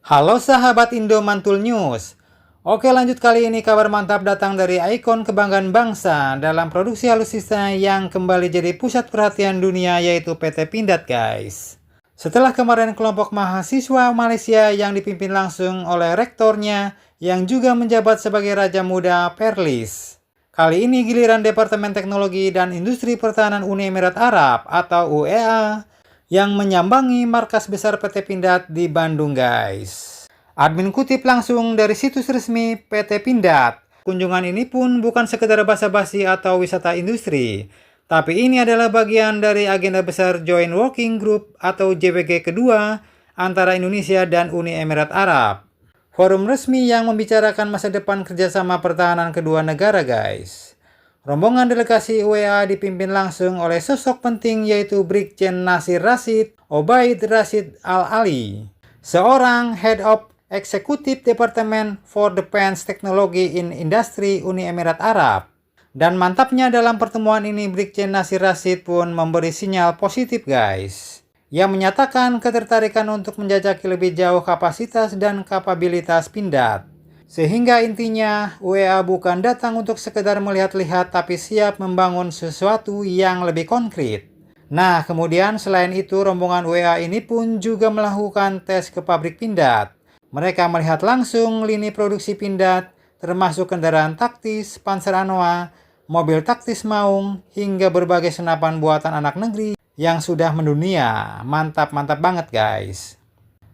Halo sahabat Indo Mantul News. Oke, lanjut kali ini kabar mantap datang dari ikon kebanggaan bangsa dalam produksi alutsista yang kembali jadi pusat perhatian dunia, yaitu PT Pindad, guys. Setelah kemarin kelompok mahasiswa Malaysia yang dipimpin langsung oleh rektornya yang juga menjabat sebagai Raja Muda Perlis. Kali ini giliran Departemen Teknologi dan Industri Pertahanan Uni Emirat Arab atau UEA yang menyambangi markas besar PT Pindad di Bandung, guys. Admin kutip langsung dari situs resmi PT Pindad. Kunjungan ini pun bukan sekedar basa-basi atau wisata industri, tapi ini adalah bagian dari agenda besar Joint Working Group atau JWG kedua antara Indonesia dan Uni Emirat Arab. Forum resmi yang membicarakan masa depan kerjasama pertahanan kedua negara, guys. Rombongan delegasi UEA dipimpin langsung oleh sosok penting, yaitu Brigjen Nasir Rashid Obaid Rashid Al-Ali, seorang Head of Executive Department for Defense Technology in Industry Uni Emirat Arab. Dan mantapnya dalam pertemuan ini, Brigjen Nasir Rashid pun memberi sinyal positif, guys, yang menyatakan ketertarikan untuk menjajaki lebih jauh kapasitas dan kapabilitas Pindad. Sehingga intinya UEA bukan datang untuk sekedar melihat-lihat, tapi siap membangun sesuatu yang lebih konkret. Nah, kemudian selain itu rombongan UEA ini pun juga melakukan tes ke pabrik Pindad. Mereka melihat langsung lini produksi Pindad, termasuk kendaraan taktis, Panzer Anoa, mobil taktis Maung, hingga berbagai senapan buatan anak negeri yang sudah mendunia. Mantap-mantap banget, guys.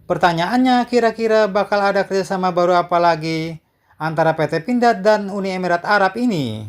Pertanyaannya, kira-kira bakal ada kerjasama baru apa lagi antara PT Pindad dan Uni Emirat Arab ini?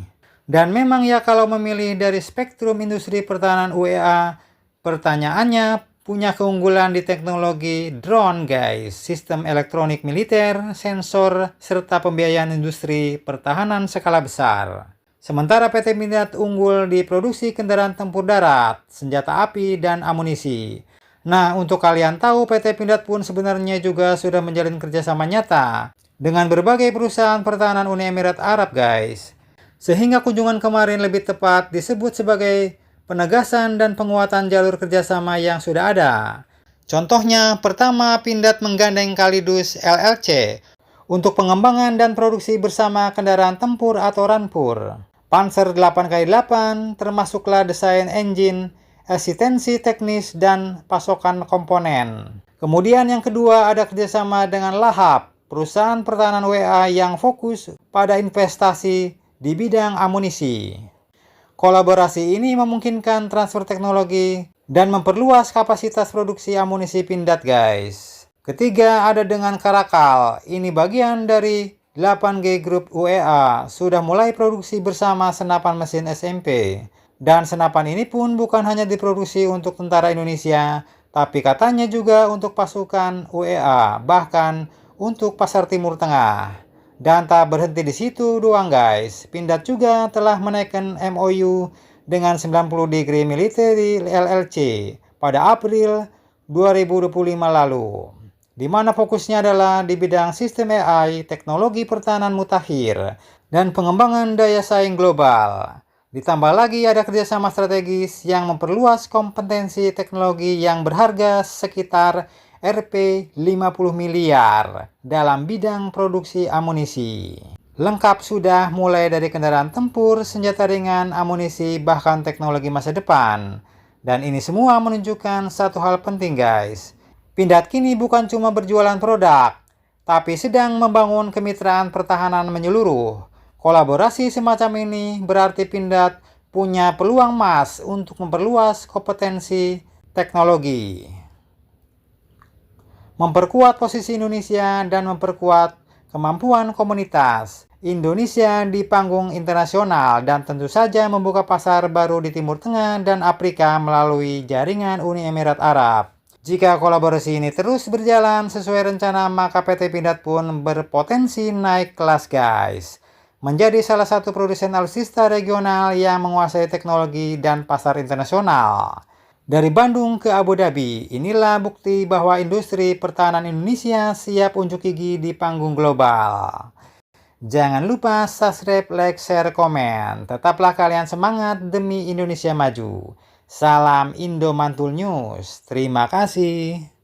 Dan memang ya, kalau memilih dari spektrum industri pertahanan UEA, pertanyaannya punya keunggulan di teknologi drone, guys, sistem elektronik militer, sensor, serta pembiayaan industri pertahanan skala besar. Sementara PT Pindad unggul di produksi kendaraan tempur darat, senjata api, dan amunisi. Nah, untuk kalian tahu, PT Pindad pun sebenarnya juga sudah menjalin kerjasama nyata dengan berbagai perusahaan pertahanan Uni Emirat Arab, guys. Sehingga kunjungan kemarin lebih tepat disebut sebagai penegasan dan penguatan jalur kerjasama yang sudah ada. Contohnya, pertama, Pindad menggandeng Kalidus LLC untuk pengembangan dan produksi bersama kendaraan tempur atau Rampur, Panzer 8x8, termasuklah desain engine, asistensi teknis, dan pasokan komponen. Kemudian yang kedua, ada kerjasama dengan Lahab, perusahaan pertahanan UEA yang fokus pada investasi di bidang amunisi. Kolaborasi ini memungkinkan transfer teknologi dan memperluas kapasitas produksi amunisi Pindad, guys. Ketiga, ada dengan Karakal. Ini bagian dari 8G Group UEA, sudah mulai produksi bersama senapan mesin SMP. Dan senapan ini pun bukan hanya diproduksi untuk tentara Indonesia, tapi katanya juga untuk pasukan UEA, bahkan untuk pasar Timur Tengah. Dan tak berhenti di situ doang, guys. Pindad juga telah menaikkan MOU dengan 90 Degree Military LLC pada April 2025 lalu, di mana fokusnya adalah di bidang sistem AI, teknologi pertahanan mutakhir, dan pengembangan daya saing global. Ditambah lagi ada kerjasama strategis yang memperluas kompetensi teknologi yang berharga sekitar Rp 50 miliar dalam bidang produksi amunisi. Lengkap sudah, mulai dari kendaraan tempur, senjata ringan, amunisi, bahkan teknologi masa depan. Dan ini semua menunjukkan satu hal penting, guys. Pindad kini bukan cuma berjualan produk, tapi sedang membangun kemitraan pertahanan menyeluruh. Kolaborasi semacam ini berarti Pindad punya peluang emas untuk memperluas kompetensi teknologi, memperkuat posisi Indonesia, dan memperkuat kemampuan komunitas Indonesia di panggung internasional, dan tentu saja membuka pasar baru di Timur Tengah dan Afrika melalui jaringan Uni Emirat Arab. Jika kolaborasi ini terus berjalan sesuai rencana, maka PT Pindad pun berpotensi naik kelas, guys, menjadi salah satu produsen alutsista regional yang menguasai teknologi dan pasar internasional. Dari Bandung ke Abu Dhabi, inilah bukti bahwa industri pertahanan Indonesia siap unjuk gigi di panggung global. Jangan lupa subscribe, like, share, komen. Tetaplah kalian semangat demi Indonesia maju. Salam Indo Mantul News. Terima kasih.